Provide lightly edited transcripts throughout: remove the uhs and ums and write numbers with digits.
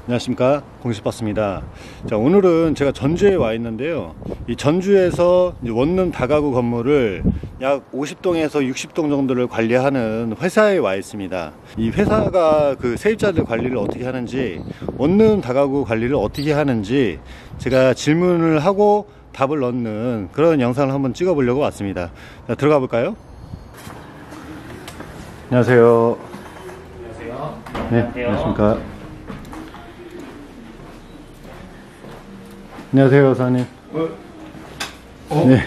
안녕하십니까, 공식박스입니다. 자, 오늘은 제가 전주에 와 있는데요. 이 전주에서 이제 원룸 다가구 건물을 약 50동에서 60동 정도를 관리하는 회사에 와 있습니다. 이 회사가 그 세입자들 관리를 어떻게 하는지, 원룸 다가구 관리를 어떻게 하는지 제가 질문을 하고 답을 넣는 그런 영상을 한번 찍어 보려고 왔습니다. 자, 들어가 볼까요? 안녕하세요. 안녕하세요. 네, 안녕하십니까. 안녕하세요, 사장님. 네.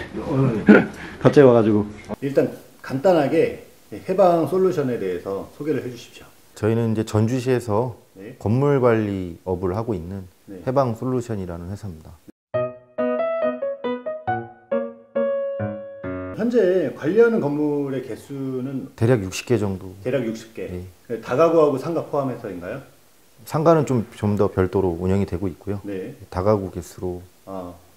갑자기 와가지고. 일단 간단하게 해방 솔루션에 대해서 소개를 해주십시오. 저희는 이제 전주시에서 네. 건물 관리 업을 하고 있는 네. 해방 솔루션이라는 회사입니다. 현재 관리하는 건물의 개수는 대략 60개 정도. 대략 60개. 네. 다가구하고 상가 포함해서인가요? 상가는 좀 더 별도로 운영이 되고 있고요. 네. 다가구 개수로.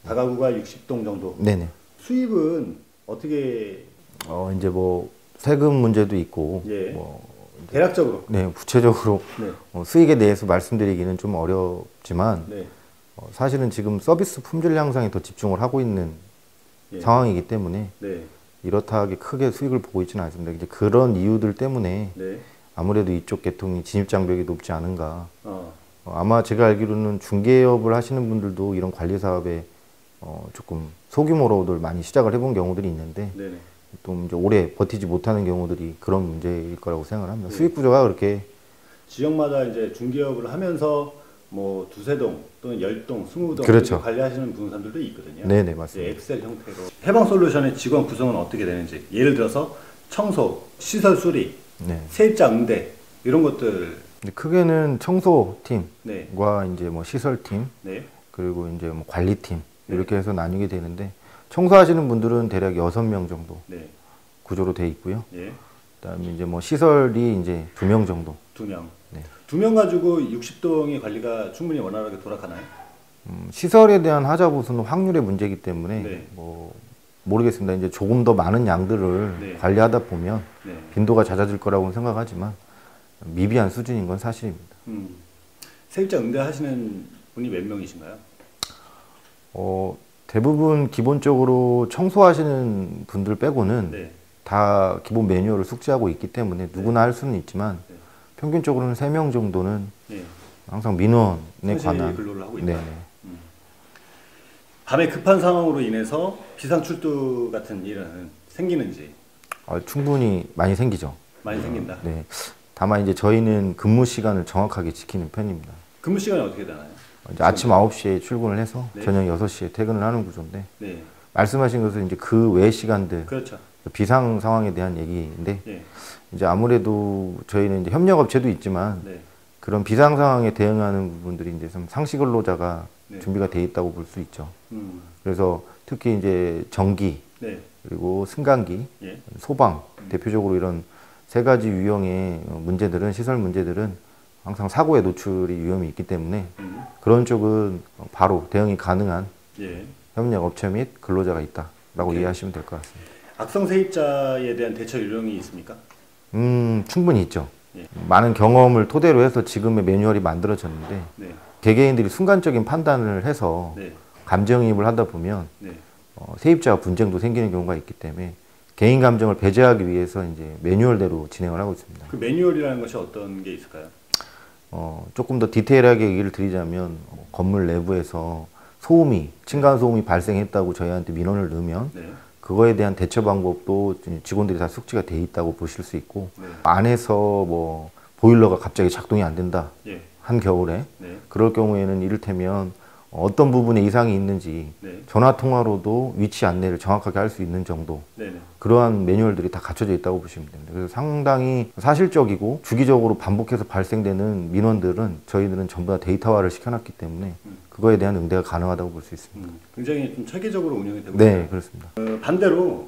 다가구가 60동 정도. 네네. 수입은 어떻게? 이제 뭐 세금 문제도 있고. 예. 뭐 대략적으로. 네, 구체적으로 네. 수익에 대해서 말씀드리기는 좀 어렵지만 네. 사실은 지금 서비스 품질 향상에 더 집중을 하고 있는 예. 상황이기 때문에 네. 이렇다 하게 크게 수익을 보고 있지는 않습니다. 이제 그런 이유들 때문에 네. 아무래도 이쪽 계통이 진입장벽이 높지 않은가. 어. 아마 제가 알기로는 중개업을 하시는 분들도 이런 관리 사업에 조금 소규모로들 많이 시작을 해본 경우들이 있는데 네네. 또 이제 오래 버티지 못하는 경우들이 그런 문제일 거라고 생각을 합니다. 네. 수익 구조가 그렇게 지역마다 이제 중개업을 하면서 뭐 두세 동 또는 10동, 20동 그렇죠. 이렇게 관리하시는 분들도 있거든요. 네네, 맞습니다. 엑셀 형태로. 해방 솔루션의 직원 구성은 어떻게 되는지, 예를 들어서 청소, 시설 수리, 네. 세입자 응대 이런 것들. 근데 크게는 청소팀과 네. 이제 뭐 시설팀 네. 그리고 이제 뭐 관리팀 네. 이렇게 해서 나뉘게 되는데 청소하시는 분들은 대략 6명 정도 네. 구조로 돼 있고요. 예. 그다음에 이제 뭐 시설이 이제 2명 정도. 2명. 네. 2명 가지고 60동의 관리가 충분히 원활하게 돌아가나요? 시설에 대한 하자 보수는 확률의 문제이기 때문에 네. 뭐 모르겠습니다. 이제 조금 더 많은 양들을 네. 관리하다 보면 네. 빈도가 잦아질 거라고 생각하지만 미비한 수준인 건 사실입니다. 세입자 응대하시는 분이 몇 명이신가요? 대부분 기본적으로 청소하시는 분들 빼고는 네. 다 기본 매뉴얼을 숙지하고 있기 때문에 누구나 할 수는 있지만 네. 평균적으로는 3명 정도는 네. 항상 민원에 성실히 관한 근로를 하고 있다. 네네. 밤에 급한 상황으로 인해서 비상출두 같은 일은 생기는지. 충분히 많이 생기죠. 많이 생긴다. 네. 다만 이제 저희는 근무 시간을 정확하게 지키는 편입니다. 근무 시간이 어떻게 되나요? 이제 아침 9시에 출근을 해서 네. 저녁 6시에 퇴근을 하는 구조인데 네. 말씀하신 것은 이제 그 외 시간들 그렇죠. 비상 상황에 대한 얘기인데 예. 이제 아무래도 저희는 이제 협력업체도 있지만 네. 그런 비상 상황에 대응하는 부분들이 이제 좀 상시 근로자가 네. 준비가 돼 있다고 볼 수 있죠. 음. 그래서 특히 이제 전기 네. 그리고 승강기, 예. 소방 대표적으로 이런 세 가지 유형의 문제들은 시설 문제들은 항상 사고에 노출이 위험이 있기 때문에 그런 쪽은 바로 대응이 가능한 예. 협력 업체 및 근로자가 있다라고 오케이. 이해하시면 될 것 같습니다. 악성 세입자에 대한 대처 요령이 있습니까? 충분히 있죠. 예. 많은 경험을 토대로 해서 지금의 매뉴얼이 만들어졌는데 네. 개개인들이 순간적인 판단을 해서 네. 감정이입을 하다 보면 네. 세입자와 분쟁도 생기는 경우가 있기 때문에 개인 감정을 배제하기 위해서 이제 매뉴얼대로 진행을 하고 있습니다. 그 매뉴얼이라는 것이 어떤 게 있을까요? 조금 더 디테일하게 얘기를 드리자면 건물 내부에서 소음이 층간 소음이 발생했다고 저희한테 민원을 넣으면 네. 그거에 대한 대처 방법도 직원들이 다 숙지가 돼 있다고 보실 수 있고 네. 안에서 뭐 보일러가 갑자기 작동이 안 된다 예. 한겨울에 네. 그럴 경우에는 이를테면 어떤 부분에 이상이 있는지 네. 전화 통화로도 위치 안내를 정확하게 할 수 있는 정도 네. 네. 그러한 매뉴얼들이 다 갖춰져 있다고 보시면 됩니다. 그래서 상당히 사실적이고 주기적으로 반복해서 발생되는 민원들은 저희들은 전부 다 데이터화를 시켜놨기 때문에 그거에 대한 응대가 가능하다고 볼 수 있습니다. 굉장히 좀 체계적으로 운영이 되고 네, 있나요? 그렇습니다. 반대로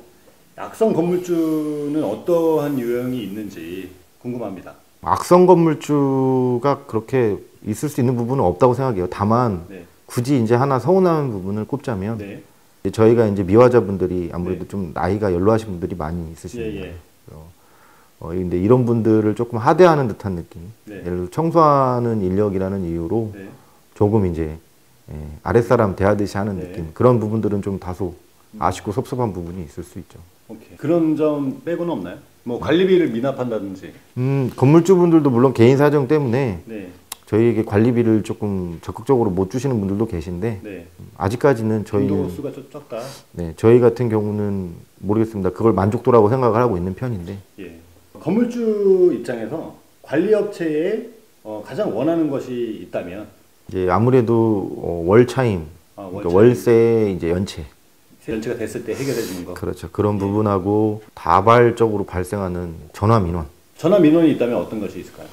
악성 건물주는 어떠한 유형이 있는지 궁금합니다. 악성 건물주가 그렇게 있을 수 있는 부분은 없다고 생각해요. 다만 네. 굳이 이제 하나 서운한 부분을 꼽자면 네. 이제 저희가 이제 미화자분들이 아무래도 네. 좀 나이가 연로하신 분들이 많이 있으십니다. 예, 예. 근데 이런 분들을 조금 하대하는 듯한 느낌. 네. 예를 들어 청소하는 인력이라는 이유로 네. 조금 이제 아랫사람 대하듯이 하는 네. 느낌. 그런 부분들은 좀 다소 아쉽고 섭섭한 부분이 있을 수 있죠. 오케이. 그런 점 빼고는 없나요? 뭐 관리비를 미납한다든지. 건물주분들도 물론 개인 사정 때문에 네. 저희에게 관리비를 조금 적극적으로 못 주시는 분들도 계신데 네. 아직까지는 빈도 저희는 수가 좀 적다. 네, 저희 같은 경우는 모르겠습니다. 그걸 만족도라고 생각을 하고 있는 편인데 예. 건물주 입장에서 관리업체에 가장 원하는 것이 있다면 이제 아무래도 월 차임, 그러니까 월차임. 월세 이제 연체 연체가 됐을 때 해결해 주는 거. 그렇죠. 그런 부분하고 다발적으로 발생하는 전화 민원. 전화 민원이 있다면 어떤 것이 있을까요?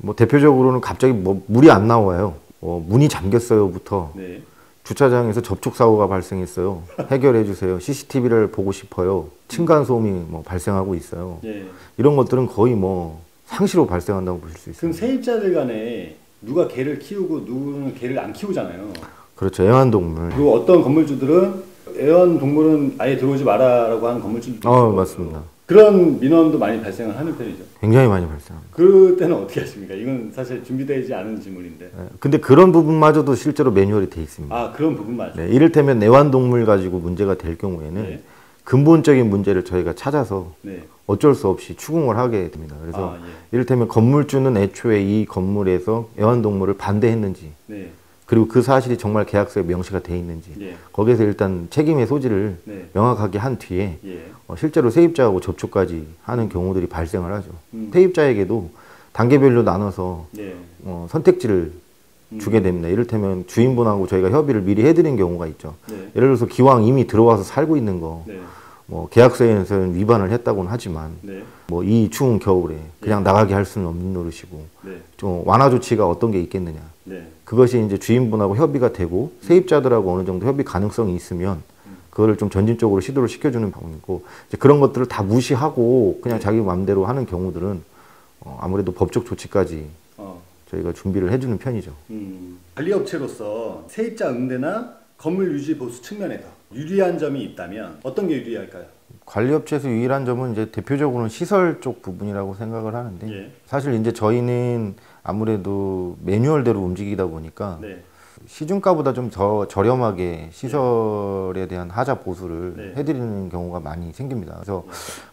뭐 대표적으로는 갑자기 뭐 물이 안 나와요. 문이 잠겼어요부터 네. 주차장에서 접촉 사고가 발생했어요. 해결해 주세요. CCTV를 보고 싶어요. 층간 소음이 뭐 발생하고 있어요. 예. 이런 것들은 거의 뭐 상시로 발생한다고 보실 수 그럼 있습니다. 세입자들 간에 누가 개를 키우고 누구는 개를 안 키우잖아요. 그렇죠. 애완동물. 그리고 어떤 건물주들은 애완동물은 아예 들어오지 마라라고 하는 건물주들도 있고 맞습니다. 그런 민원도 많이 발생을 하는 편이죠. 굉장히 많이 발생합니다. 그때는 어떻게 하십니까? 이건 사실 준비되지 않은 질문인데. 근데 그런 부분마저도 실제로 매뉴얼이 돼 있습니다. 그런 부분 맞죠. 네, 이를테면 애완동물 가지고 문제가 될 경우에는 네. 근본적인 문제를 저희가 찾아서 네. 어쩔 수 없이 추궁을 하게 됩니다. 그래서 예. 이를테면 건물주는 애초에 이 건물에서 애완동물을 반대했는지 네. 그리고 그 사실이 정말 계약서에 명시가 돼 있는지 예. 거기에서 일단 책임의 소지를 네. 명확하게 한 뒤에 예. 실제로 세입자하고 접촉까지 하는 경우들이 발생을 하죠. 음. 세입자에게도 단계별로 나눠서 네. 선택지를 주게 됩니다. 이를테면 주인분하고 저희가 협의를 미리 해드린 경우가 있죠. 네. 예를 들어서 기왕 이미 들어와서 살고 있는 거 네. 계약서에서는 위반을 했다고는 하지만 네. 이 추운 겨울에 그냥 나가게 할 수는 없는 노릇이고 네. 좀 완화 조치가 어떤 게 있겠느냐. 네. 그것이 이제 주인분하고 협의가 되고 세입자들하고 어느 정도 협의 가능성이 있으면 그거를 좀 전진적으로 시도를 시켜주는 방법이고 이제 그런 것들을 다 무시하고 그냥 자기 마음대로 하는 경우들은 아무래도 법적 조치까지 저희가 준비를 해주는 편이죠. 관리업체로서 세입자 응대나 건물 유지 보수 측면에서 유리한 점이 있다면 어떤 게 유리할까요? 관리업체에서 유일한 점은 이제 대표적으로는 시설 쪽 부분이라고 생각을 하는데 예. 사실 이제 저희는 아무래도 매뉴얼대로 움직이다 보니까 네. 시중가보다 좀 더 저렴하게 시설에 대한 하자 보수를 네. 해드리는 경우가 많이 생깁니다. 그래서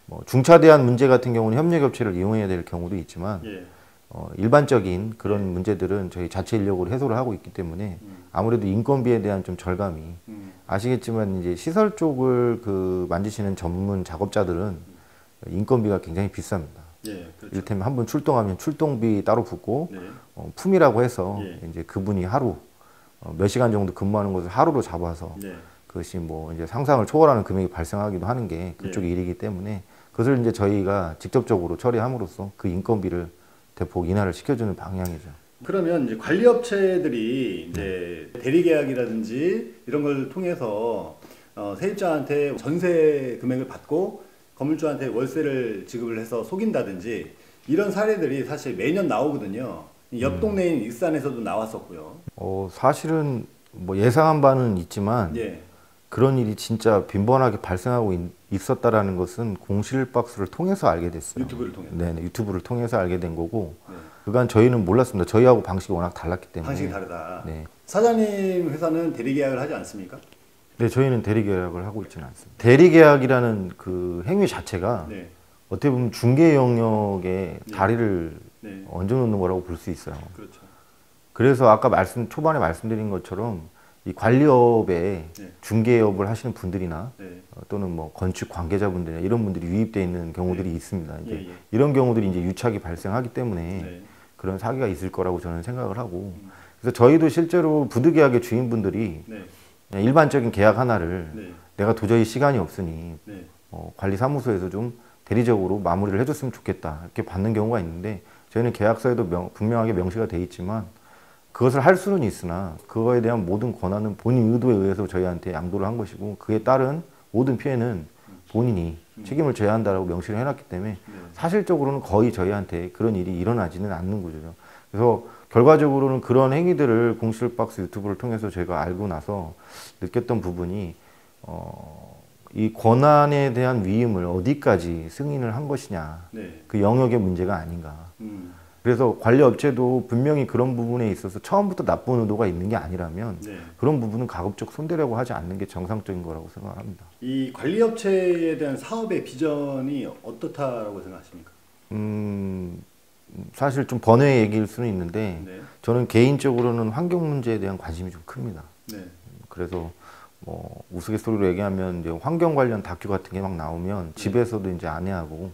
뭐 중차대한 문제 같은 경우는 협력업체를 이용해야 될 경우도 있지만 예. 일반적인 그런 문제들은 저희 자체 인력으로 해소를 하고 있기 때문에 아무래도 인건비에 대한 좀 절감이 아시겠지만 이제 시설 쪽을 만지시는 전문 작업자들은 인건비가 굉장히 비쌉니다. 예. 그렇죠. 이를테면 한 번 출동하면 출동비 따로 붙고 네. 품이라고 해서 예. 이제 그분이 하루 몇 시간 정도 근무하는 것을 하루로 잡아서 네. 그것이 뭐 이제 상상을 초월하는 금액이 발생하기도 하는 게 그쪽의 일이기 때문에 그것을 이제 저희가 직접적으로 처리함으로써 그 인건비를 대폭 인하를 시켜주는 방향이죠. 그러면 이제 관리업체들이 이제 대리계약이라든지 이런 걸 통해서 세입자한테 전세 금액을 받고 건물주한테 월세를 지급을 해서 속인다든지 이런 사례들이 사실 매년 나오거든요. 옆 동네인 익산에서도 나왔었고요. 사실은 뭐 예상한 바는 있지만 예. 그런 일이 진짜 빈번하게 발생하고 있었다라는 것은 공실박스를 통해서 알게 됐어요. 유튜브를 통해서. 네, 유튜브를 통해서 알게 된 거고 네. 그간 저희는 몰랐습니다. 저희하고 방식이 워낙 달랐기 때문에. 방식이 다르다. 네. 사장님 회사는 대리계약을 하지 않습니까? 네, 저희는 대리계약을 하고 있지는 않습니다. 대리계약이라는 그 행위 자체가 네. 어떻게 보면 중개 영역에 다리를 네. 얹어놓는 거라고 볼 수 있어요. 그렇죠. 그래서 아까 초반에 말씀드린 것처럼 이 관리업에 네. 중개업을 하시는 분들이나 네. 또는 뭐 건축 관계자분들이나 이런 분들이 유입되어 있는 경우들이 있습니다. 이제 예. 이런 경우들이 이제 유착이 발생하기 때문에 네. 그런 사기가 있을 거라고 저는 생각을 하고 그래서 저희도 실제로 부득이하게 주인분들이 네. 그냥 일반적인 계약 하나를 네. 내가 도저히 시간이 없으니 네. 관리사무소에서 좀 대리적으로 마무리를 해줬으면 좋겠다 이렇게 받는 경우가 있는데 저희는 계약서에도 분명하게 명시가 돼 있지만 그것을 할 수는 있으나 그거에 대한 모든 권한은 본인 의도에 의해서 저희한테 양도를 한 것이고 그에 따른 모든 피해는 본인이 책임을 져야 한다라고 명시를 해놨기 때문에 사실적으로는 거의 저희한테 그런 일이 일어나지는 않는 구조죠. 그래서 결과적으로는 그런 행위들을 공실박스 유튜브를 통해서 제가 알고 나서 느꼈던 부분이 이 권한에 대한 위임을 어디까지 승인을 한 것이냐. 네. 그 영역의 문제가 아닌가. 음. 그래서 관리업체도 분명히 그런 부분에 있어서 처음부터 나쁜 의도가 있는 게 아니라면 네. 그런 부분은 가급적 손대려고 하지 않는 게 정상적인 거라고 생각합니다. 이 관리업체에 대한 사업의 비전이 어떻다고 생각하십니까? 사실 좀 번외의 얘기일 수는 있는데 네. 저는 개인적으로는 환경 문제에 대한 관심이 좀 큽니다. 네. 그래서 뭐 우스갯소리로 얘기하면 이제 환경 관련 다큐 같은 게 막 나오면 집에서도 이제 아내하고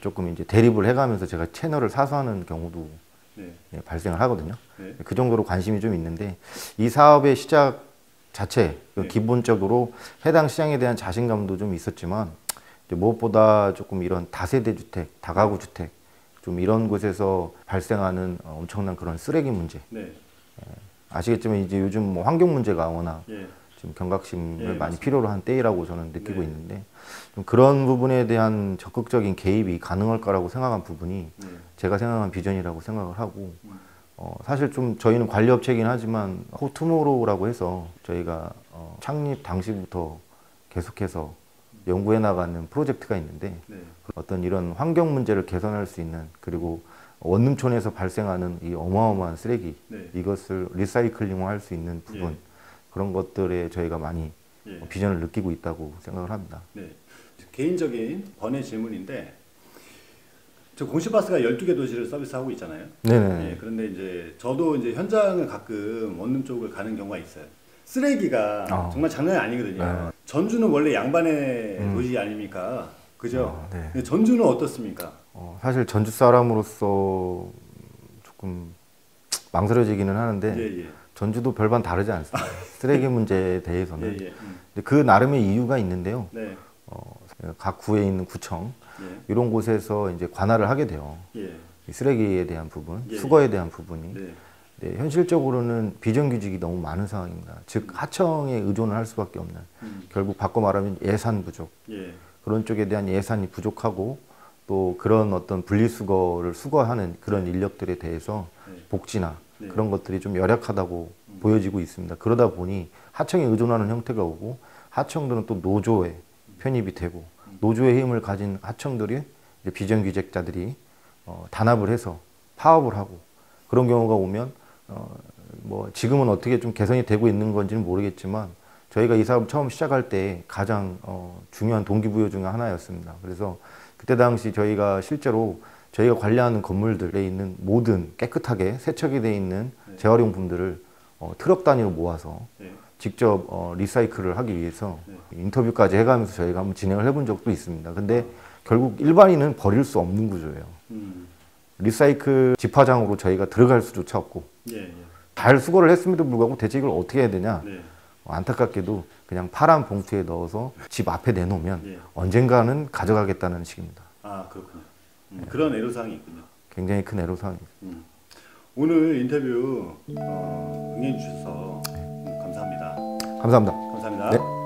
조금 이제 대립을 해가면서 제가 채널을 사서 하는 경우도 네. 발생을 하거든요. 네. 그 정도로 관심이 좀 있는데 이 사업의 시작 자체 네. 기본적으로 해당 시장에 대한 자신감도 좀 있었지만 이제 무엇보다 조금 이런 다세대 주택, 다가구 주택 좀 이런 곳에서 발생하는 엄청난 그런 쓰레기 문제. 네. 아시겠지만 이제 요즘 뭐 환경 문제가 워낙 예. 지금 경각심을 예, 많이 맞습니다. 필요로 한 때이라고 저는 느끼고 네. 있는데 좀 그런 부분에 대한 적극적인 개입이 가능할 거라고 생각한 부분이 네. 제가 생각한 비전이라고 생각을 하고 사실 좀 저희는 관리업체이긴 하지만 호투모로우라고 해서 저희가 창립 당시부터 계속해서 연구해 나가는 프로젝트가 있는데 네. 어떤 이런 환경 문제를 개선할 수 있는 그리고 원룸촌에서 발생하는 이 어마어마한 쓰레기 네. 이것을 리사이클링할 수 있는 부분 예. 그런 것들에 저희가 많이 예. 비전을 느끼고 있다고 생각을 합니다. 네. 개인적인 번외 질문인데 저 공시바스가 12개 도시를 서비스하고 있잖아요. 네네. 예, 그런데 이제 저도 이제 현장을 가끔 원룸 쪽을 가는 경우가 있어요. 쓰레기가 정말 장난이 아니거든요. 네. 전주는 원래 양반의 도시 아닙니까? 그죠? 네. 근데 전주는 어떻습니까? 사실 전주 사람으로서 조금 망설여지기는 하는데 예, 예. 전주도 별반 다르지 않습니다. 쓰레기 문제에 대해서는 예, 예. 근데 그 나름의 이유가 있는데요. 네. 각 구에 있는 구청 예. 이런 곳에서 이제 관할을 하게 돼요. 예. 이 쓰레기에 대한 부분, 예, 수거에 대한 부분이 네. 네, 현실적으로는 비정규직이 너무 많은 상황입니다. 즉 하청에 의존을 할 수밖에 없는 결국 바꿔 말하면 예산 부족 예. 그런 쪽에 대한 예산이 부족하고 또 그런 어떤 분리수거를 수거하는 그런 인력들에 대해서 네. 복지나 네. 그런 것들이 좀 열악하다고 보여지고 있습니다. 그러다 보니 하청에 의존하는 형태가 오고 하청들은 또 노조에 편입이 되고 노조의 힘을 가진 하청들이 이제 비정규직자들이 단합을 해서 파업을 하고 그런 경우가 오면 뭐 지금은 어떻게 좀 개선이 되고 있는 건지는 모르겠지만 저희가 이 사업 처음 시작할 때 가장 중요한 동기부여 중에 하나였습니다. 그래서 그때 당시 저희가 실제로 저희가 관리하는 건물들에 있는 모든 깨끗하게 세척이 되어 있는 재활용품들을 트럭 단위로 모아서 네. 직접 리사이클을 하기 위해서 네. 인터뷰까지 해가면서 저희가 한번 진행을 해본 적도 있습니다. 근데 결국 일반인은 버릴 수 없는 구조예요. 리사이클 집화장으로 저희가 들어갈 수조차 없고 예, 예. 잘 수거를 했음에도 불구하고 대체 이걸 어떻게 해야 되냐 네. 안타깝게도 그냥 파란 봉투에 넣어서 집 앞에 내놓으면 예. 언젠가는 가져가겠다는 식입니다. 아, 그렇군요. 그런 애로사항이 있군요. 굉장히 큰 애로사항입니다. 오늘 인터뷰 응해 주셔서 감사합니다. 감사합니다. 감사합니다. 네.